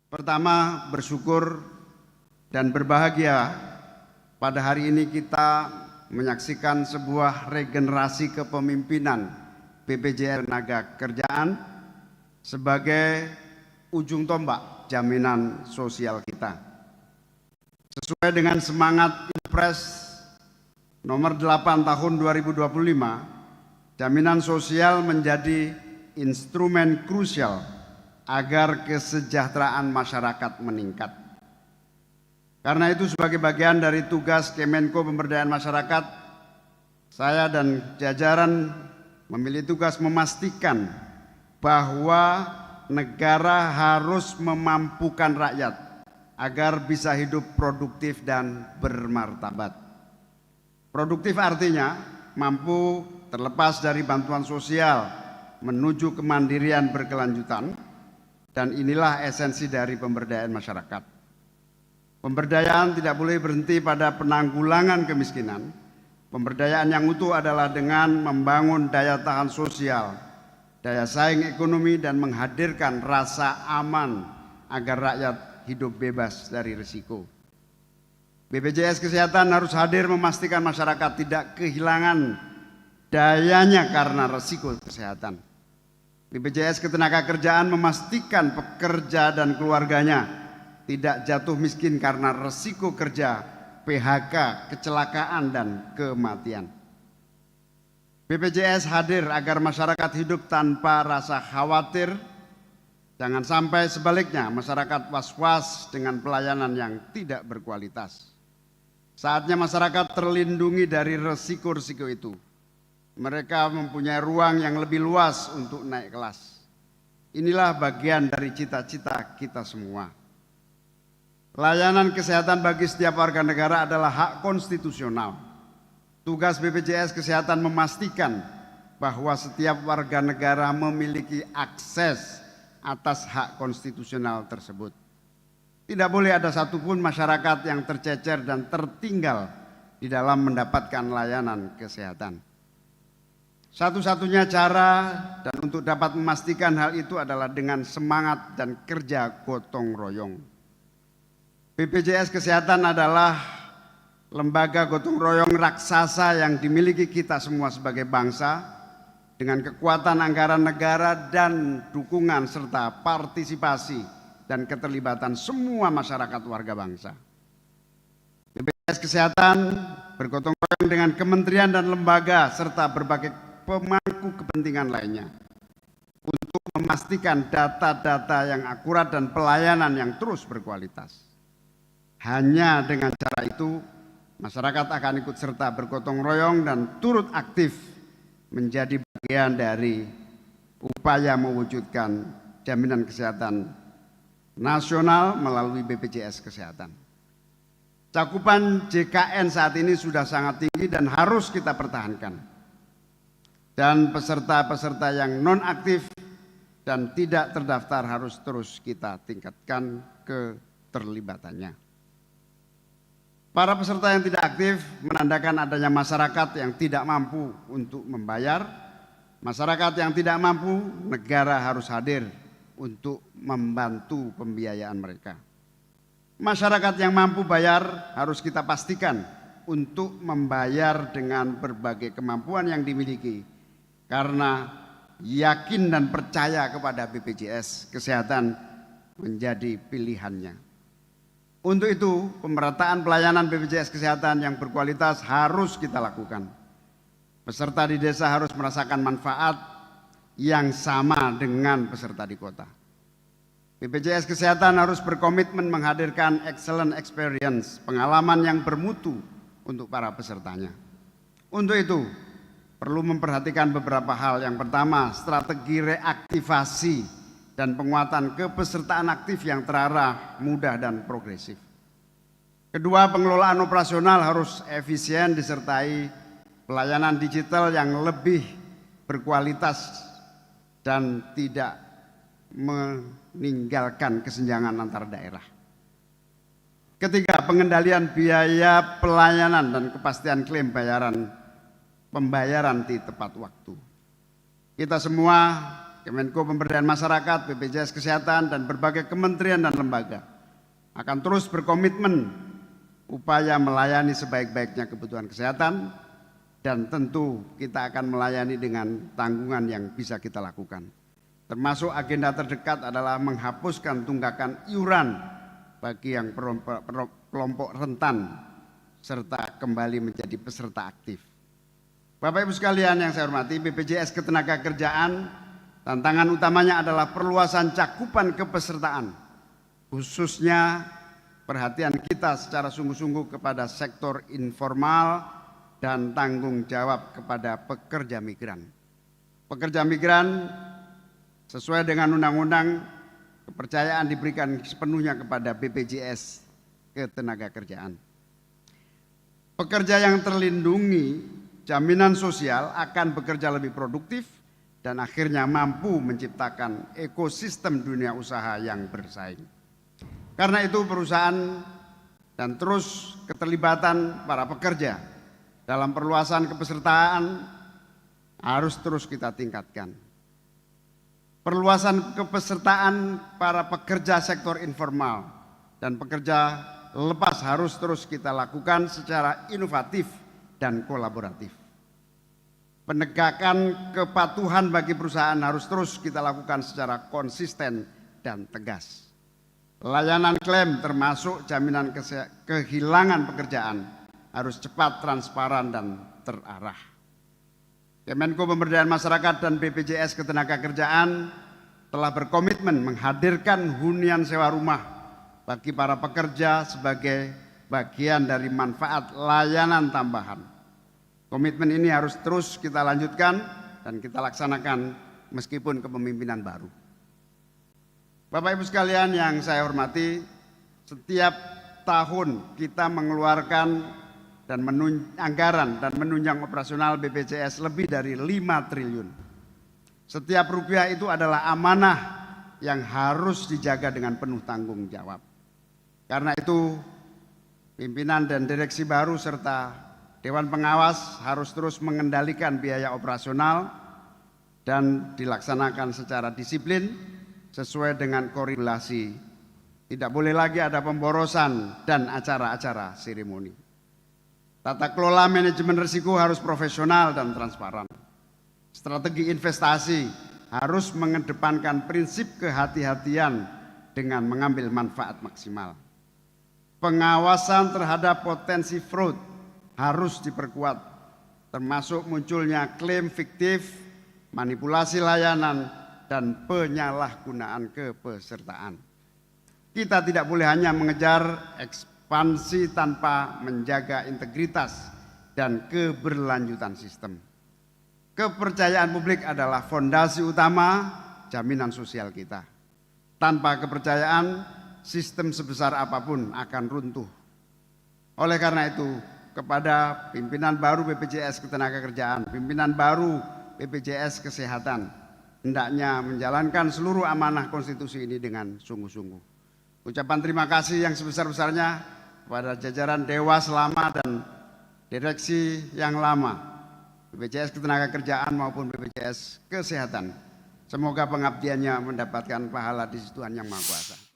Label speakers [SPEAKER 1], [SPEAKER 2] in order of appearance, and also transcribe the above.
[SPEAKER 1] Pertama, bersyukur dan berbahagia pada hari ini kita menyaksikan sebuah regenerasi kepemimpinan BPJS Ketenagakerjaan sebagai ujung tombak jaminan sosial kita. Sesuai dengan semangat Impres nomor 8 tahun 2025, jaminan sosial menjadi instrumen krusial agar kesejahteraan masyarakat meningkat. Karena itu sebagai bagian dari tugas Kemenko Pemberdayaan Masyarakat, saya dan jajaran memilih tugas memastikan bahwa negara harus memampukan rakyat agar bisa hidup produktif dan bermartabat. Produktif artinya mampu terlepas dari bantuan sosial menuju kemandirian berkelanjutan, dan inilah esensi dari pemberdayaan masyarakat. Pemberdayaan tidak boleh berhenti pada penanggulangan kemiskinan. Pemberdayaan yang utuh adalah dengan membangun daya tahan sosial, daya saing ekonomi, dan menghadirkan rasa aman agar rakyat hidup bebas dari risiko. BPJS Kesehatan harus hadir memastikan masyarakat tidak kehilangan dayanya karena risiko kesehatan. BPJS Ketenagakerjaan memastikan pekerja dan keluarganya tidak jatuh miskin karena risiko kerja, PHK, kecelakaan, dan kematian. BPJS hadir agar masyarakat hidup tanpa rasa khawatir. Jangan sampai sebaliknya masyarakat was-was dengan pelayanan yang tidak berkualitas. Saatnya masyarakat terlindungi dari risiko-risiko itu. Mereka mempunyai ruang yang lebih luas untuk naik kelas. Inilah bagian dari cita-cita kita semua. Layanan kesehatan bagi setiap warga negara adalah hak konstitusional. Tugas BPJS Kesehatan memastikan bahwa setiap warga negara memiliki akses atas hak konstitusional tersebut. Tidak boleh ada satupun masyarakat yang tercecer dan tertinggal di dalam mendapatkan layanan kesehatan. Satu-satunya cara dan untuk dapat memastikan hal itu adalah dengan semangat dan kerja gotong royong. BPJS Kesehatan adalah lembaga gotong royong raksasa yang dimiliki kita semua sebagai bangsa dengan kekuatan anggaran negara dan dukungan serta partisipasi dan keterlibatan semua masyarakat warga bangsa. BPJS Kesehatan bergotong royong dengan kementerian dan lembaga serta berbagai pemangku kepentingan lainnya untuk memastikan data-data yang akurat dan pelayanan yang terus berkualitas. Hanya dengan cara itu masyarakat akan ikut serta bergotong royong dan turut aktif menjadi bagian dari upaya mewujudkan jaminan kesehatan nasional melalui BPJS Kesehatan. Cakupan JKN saat ini sudah sangat tinggi dan harus kita pertahankan. Dan peserta-peserta yang non-aktif dan tidak terdaftar harus terus kita tingkatkan keterlibatannya. Para peserta yang tidak aktif menandakan adanya masyarakat yang tidak mampu untuk membayar. Masyarakat yang tidak mampu, negara harus hadir untuk membantu pembiayaan mereka. Masyarakat yang mampu bayar harus kita pastikan untuk membayar dengan berbagai kemampuan yang dimiliki, karena yakin dan percaya kepada BPJS Kesehatan menjadi pilihannya. Untuk itu, pemerataan pelayanan BPJS Kesehatan yang berkualitas harus kita lakukan. Peserta di desa harus merasakan manfaat yang sama dengan peserta di kota. BPJS Kesehatan harus berkomitmen menghadirkan excellent experience, pengalaman yang bermutu untuk para pesertanya. Untuk itu, perlu memperhatikan beberapa hal. Yang pertama, strategi reaktivasi dan penguatan kepesertaan aktif yang terarah, mudah, dan progresif. Kedua, pengelolaan operasional harus efisien disertai pelayanan digital yang lebih berkualitas dan tidak meninggalkan kesenjangan antar daerah. Ketiga, pengendalian biaya pelayanan dan kepastian klaim pembayaran di tepat waktu. Kita semua Kemenko Pemberdayaan Masyarakat, BPJS Kesehatan, dan berbagai kementerian dan lembaga akan terus berkomitmen upaya melayani sebaik-baiknya kebutuhan kesehatan, dan tentu kita akan melayani dengan tanggungan yang bisa kita lakukan. Termasuk agenda terdekat adalah menghapuskan tunggakan iuran bagi yang kelompok rentan serta kembali menjadi peserta aktif. Bapak Ibu sekalian yang saya hormati, BPJS Ketenagakerjaan tantangan utamanya adalah perluasan cakupan kepesertaan, khususnya perhatian kita secara sungguh-sungguh kepada sektor informal dan tanggung jawab kepada pekerja migran. Pekerja migran sesuai dengan undang-undang, kepercayaan diberikan sepenuhnya kepada BPJS Ketenagakerjaan. Pekerja yang terlindungi jaminan sosial akan bekerja lebih produktif dan akhirnya mampu menciptakan ekosistem dunia usaha yang bersaing. Karena itu perusahaan dan terus keterlibatan para pekerja dalam perluasan kepesertaan harus terus kita tingkatkan. Perluasan kepesertaan para pekerja sektor informal dan pekerja lepas harus terus kita lakukan secara inovatif dan kolaboratif. Penegakan kepatuhan bagi perusahaan harus terus kita lakukan secara konsisten dan tegas. Layanan klaim termasuk jaminan kehilangan pekerjaan harus cepat, transparan, dan terarah. Kemenko Pemberdayaan Masyarakat dan BPJS Ketenagakerjaan telah berkomitmen menghadirkan hunian sewa rumah bagi para pekerja sebagai bagian dari manfaat layanan tambahan. Komitmen ini harus terus kita lanjutkan dan kita laksanakan meskipun kepemimpinan baru. Bapak Ibu sekalian yang saya hormati, setiap tahun kita mengeluarkan dan anggaran dan menunjang operasional BPJS lebih dari 5 triliun. Setiap rupiah itu adalah amanah yang harus dijaga dengan penuh tanggung jawab. Karena itu pimpinan dan direksi baru serta Dewan Pengawas harus terus mengendalikan biaya operasional dan dilaksanakan secara disiplin sesuai dengan korelasi. Tidak boleh lagi ada pemborosan dan acara-acara seremoni. Tata kelola manajemen risiko harus profesional dan transparan. Strategi investasi harus mengedepankan prinsip kehati-hatian dengan mengambil manfaat maksimal. Pengawasan terhadap potensi fraud harus diperkuat, termasuk munculnya klaim fiktif, manipulasi layanan, dan penyalahgunaan kepesertaan. Kita tidak boleh hanya mengejar ekspansi tanpa menjaga integritas dan keberlanjutan sistem. Kepercayaan publik adalah fondasi utama jaminan sosial kita. Tanpa kepercayaan, sistem sebesar apapun akan runtuh. Oleh karena itu, kepada pimpinan baru BPJS Ketenagakerjaan, pimpinan baru BPJS Kesehatan, hendaknya menjalankan seluruh amanah konstitusi ini dengan sungguh-sungguh. Ucapan terima kasih yang sebesar-besarnya kepada jajaran Dewas lama dan direksi yang lama, BPJS Ketenagakerjaan maupun BPJS Kesehatan. Semoga pengabdiannya mendapatkan pahala di sisi Tuhan Yang Maha Kuasa.